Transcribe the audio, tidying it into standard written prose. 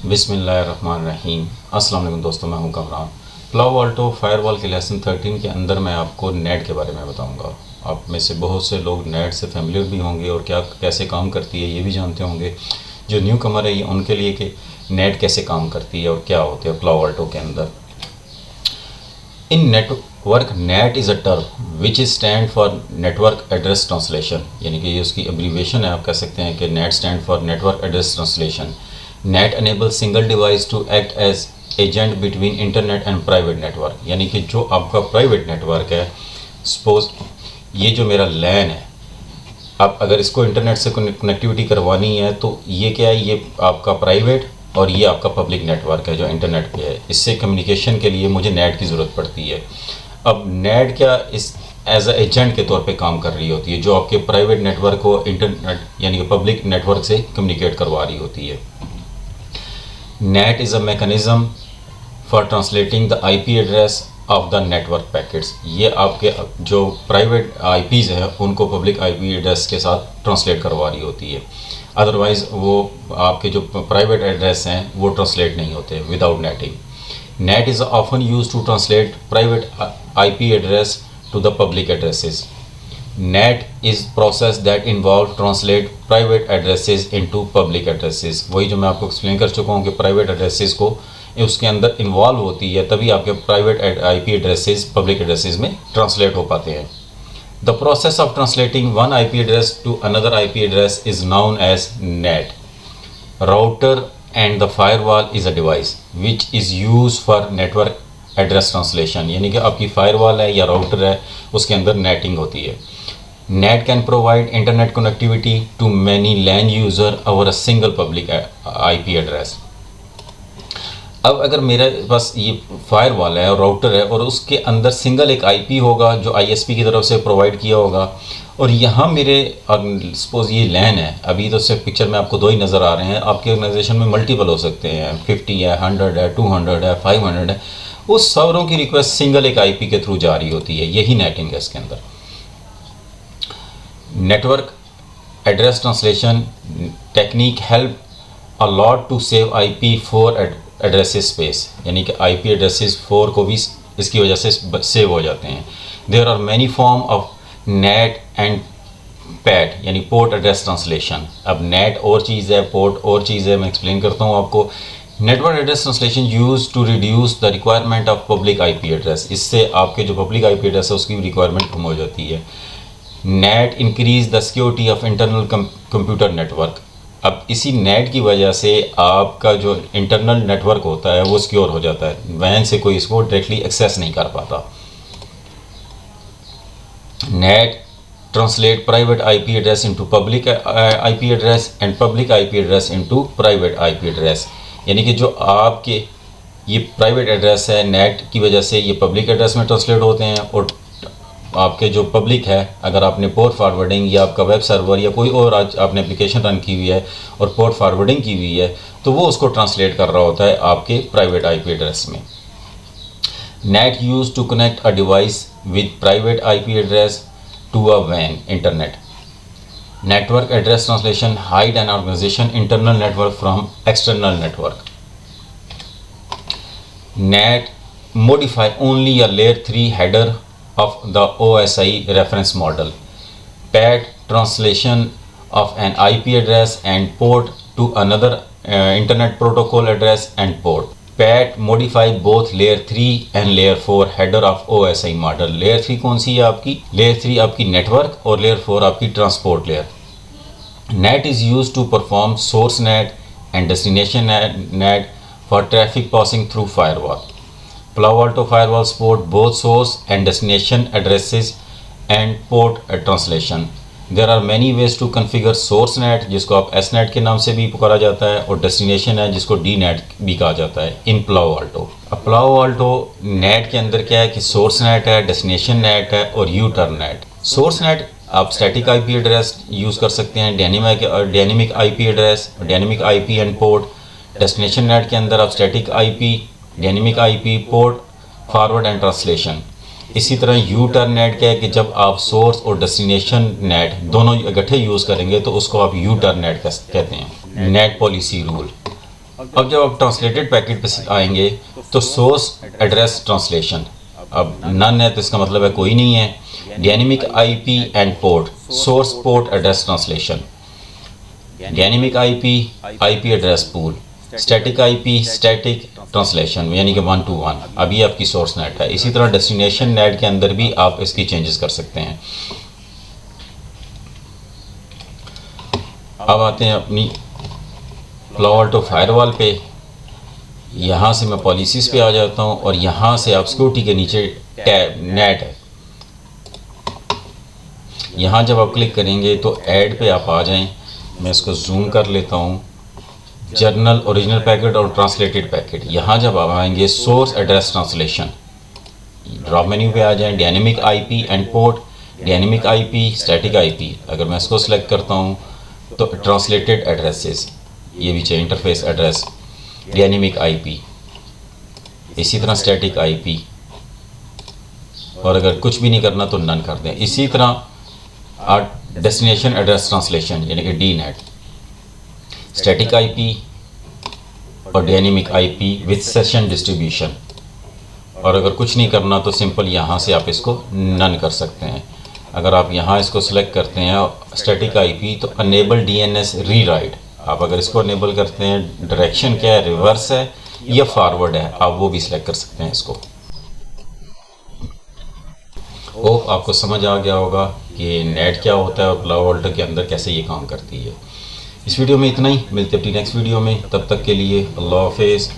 बिस्मिल्लाहिर्रहमानिर्रहीम। अस्सलाम वालेकुम दोस्तों, मैं हूं कमरान। प्लाउ अल्टो फायरवॉल के लेसन 13 के अंदर मैं आपको नेट के बारे में बताऊंगा। आप में से बहुत से लोग नेट से फेमिलियर भी होंगे और क्या कैसे काम करती है ये भी जानते होंगे। जो न्यू कमर है ये उनके लिए कि नेट कैसे काम करती है और क्या होते हैं प्लाउ अल्टो के अंदर। In network NAT is a term which is stand for network address translation, यानी कि ये उसकी एब्रीविएशन है। आप कह सकते हैं कि NAT stand for network address translation. NAT enable single device to act as agent between internet and private network, यानी कि जो आपका प्राइवेट नेटवर्क है, सपोज ये जो मेरा लैन है, आप अगर इसको इंटरनेट से कनेक्टिविटी करवानी है तो ये क्या है, ये आपका प्राइवेट और ये आपका पब्लिक नेटवर्क है जो इंटरनेट पे है। इससे कम्युनिकेशन के लिए मुझे नेट की ज़रूरत पड़ती है। अब नेट क्या इस एज अ एजेंट के तौर पे काम कर रही होती है, जो आपके प्राइवेट नेटवर्क को इंटरनेट यानी कि पब्लिक नेटवर्क से कम्युनिकेट करवा रही होती है। Net is a mechanism for translating the IP address of the network packets. ये आपके जो प्राइवेट आईपीज़ हैं उनको पब्लिक आईपी एड्रेस के साथ ट्रांसलेट करवा रही होती है। अदरवाइज़ वो आपके जो प्राइवेट एड्रेस हैं वो ट्रांसलेट नहीं होते without NATing. NAT is often use to translate private IP address to the public addresses. NAT is process that involve translate private addresses into public addresses. वही जो मैं आपको एक्सप्लेन कर चुका हूँ कि प्राइवेट एड्रेसेस को उसके अंदर इन्वॉल्व होती है, तभी आपके private IP addresses public addresses में ट्रांसलेट हो पाते हैं। The process of translating one IP address to another IP address is known as NAT. Router and the firewall is a device which is use for network address translation, यानी कि आपकी firewall है या router है उसके अंदर NATing होती है। NAT can provide internet connectivity to many LAN user over a single public IP address. अब अगर मेरे पास ये फायरवॉल है और राउटर है और उसके अंदर सिंगल एक आईपी होगा जो आईएसपी की तरफ से प्रोवाइड किया होगा, और यहाँ मेरे सपोज ये लैन है, अभी तो सिर्फ पिक्चर में आपको दो ही नज़र आ रहे हैं, आपके ऑर्गेनाइजेशन में मल्टीपल हो सकते हैं, 50 है, 100 है, 200 है, 500 है। उस सर्वरों की रिक्वेस्ट सिंगल एक आईपी के थ्रू जा रही होती है, यही नेटिंग है इसके अंदर। Network address translation technique help a lot to save IP4 addresses space, यानी कि IP एड्रेसेस 4 को भी इसकी वजह से सेव हो जाते हैं। There are many form of NAT and PAT, यानी पोर्ट एड्रेस ट्रांसलेशन। अब नेट और चीज़ है, पोर्ट और चीज़ है, मैं एक्सप्लेन करता हूँ आपको। Network address translation use to reduce the requirement of public IP address. इससे आपके जो पब्लिक IP एड्रेस है उसकी रिक्वायरमेंट कम हो जाती है। Net increase the security of internal computer network. अब इसी नेट की वजह से आपका जो इंटरनल नेटवर्क होता है वो सिक्योर हो जाता है, वैन से कोई इसको डायरेक्टली एक्सेस नहीं कर पाता। Net translate private IP address into public IP address and public IP address into private IP address, यानी कि जो आपके ये प्राइवेट एड्रेस है नेट की वजह से ये पब्लिक एड्रेस में ट्रांसलेट होते हैं, और आपके जो पब्लिक है, अगर आपने पोर्ट फारवर्डिंग या आपका वेब सर्वर या कोई और आज आपने एप्लीकेशन रन की हुई है और पोर्ट फारवर्डिंग की हुई है तो वो उसको ट्रांसलेट कर रहा होता है आपके प्राइवेट IP एड्रेस में। NAT use to connect a device with private IP address to a वैन internet. Network address translation hide an organisation internal network from external network. NAT modify only a layer 3 header of the OSI reference model. PAT translation of an IP address and port to another internet protocol address and port. PAT modify both layer 3 and layer 4 header of OSI model. layer 3 कौन सी है आपकी? layer 3 आपकी network और layer 4 आपकी transport layer. NAT is used to perform source NAT and destination NAT for traffic passing through firewall. Palo Alto firewall support both source and destination addresses and port translation. There are many ways to configure source NAT, जिसको आप SNAT के नाम से भी पुकारा जाता है, और destination है जिसको DNAT भी कहा जाता है इन Palo Alto। अब Palo Alto NAT के अंदर क्या है कि source NAT है, destination NAT है और U-turn NAT। source NAT आप static IP एड्रेस यूज़ कर सकते हैं, dynamic IP address, dynamic IP and port. destination NAT के अंदर आप static IP, dynamic IP, port, forward and translation. इसी तरह यू टर्न नेट क्या है कि जब आप सोर्स और डेस्टिनेशन नेट दोनों इकट्ठे यूज़ करेंगे तो उसको आप यू टर्न नेट कहते हैं। Net policy rule. अब जब आप ट्रांसलेटेड पैकेट पे आएंगे तो सोर्स एड्रेस ट्रांसलेशन, अब नन है तो इसका मतलब है कोई नहीं है। Dynamic IP and port, source port address translation, dynamic IP, IP address pool, static IP, static translation यानी कि 1 to 1। अब ये आपकी सोर्स नेट है। इसी तरह डेस्टिनेशन नेट के अंदर भी आप इसकी चेंजेस कर सकते हैं। अब आते हैं अपनी पालो अल्टो फायरवॉल पे। यहाँ से मैं पॉलिसीज़ पे आ जाता हूँ और यहाँ से आप सिक्योरिटी के नीचे टैब नेट है, यहाँ जब आप क्लिक करेंगे तो ऐड पे आप आ जाएं। मैं इसको जूम कर लेता हूँ। जर्नल, ओरिजिनल पैकेट और ट्रांसलेटेड पैकेट, यहाँ जब आप आएंगे source address translation, drop menu पे आ जाएं। Dynamic IP and port, dynamic IP, static IP, अगर मैं इसको सिलेक्ट करता हूँ तो ट्रांसलेटेड एड्रेसेस, ये भी चाहिए इंटरफेस एड्रेस, डायनेमिक आईपी, इसी तरह स्टैटिक आईपी, और अगर कुछ भी नहीं करना तो नन कर दें। इसी तरह डेस्टिनेशन एड्रेस ट्रांसलेशन यानी कि डी नेट, स्टैटिक आईपी और dynamic IP with session distribution, और अगर कुछ नहीं करना तो सिंपल यहाँ से आप इसको नन कर सकते हैं। अगर आप यहाँ इसको सिलेक्ट करते हैं स्टैटिक आईपी तो अनेबल डीएनएस रीराइट, आप अगर इसको अनेबल करते हैं, डायरेक्शन क्या है, रिवर्स है या फॉरवर्ड है, आप वो भी सिलेक्ट कर सकते हैं इसको। होप आपको समझ आ गया होगा कि नेट क्या होता है और पालो अल्टो के अंदर कैसे ये काम करती है। इस वीडियो में इतना ही, मिलते हैं अपनी नेक्स्ट वीडियो में, तब तक के लिए अल्लाह हाफिज़।